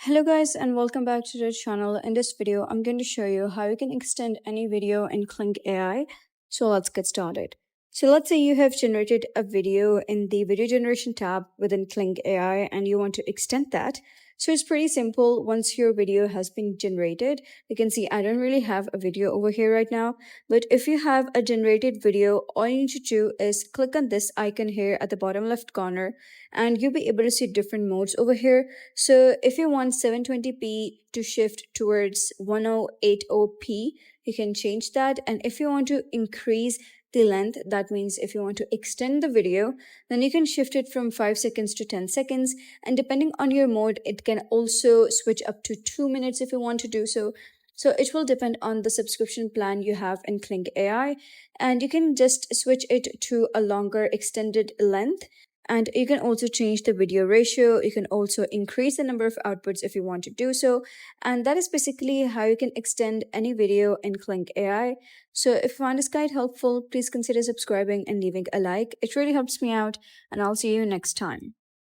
Hello guys and welcome back to the channel. In this video, I'm going to show you how you can extend any video in Kling AI. So let's get started. So let's say you have generated a video in the video generation tab within Kling AI and you want to extend that. So it's pretty simple. Once your video has been generated, you can see I don't really have a video over here right now. But if you have a generated video, all you need to do is click on this icon here at the bottom left corner and you'll be able to see different modes over here. So if you want 720p to shift towards 1080p, you can change that. And if you want to increase the length, that means if you want to extend the video, then you can shift it from 5 seconds to 10 seconds. And depending on your mode, it can also switch up to 2 minutes if you want to do so. So it will depend on the subscription plan you have in Kling AI, and you can just switch it to a longer extended length. And you can also change the video ratio. You can also increase the number of outputs if you want to do so. And that is basically how you can extend any video in Kling AI. So if you found this guide helpful, please consider subscribing and leaving a like. It really helps me out, and I'll see you next time.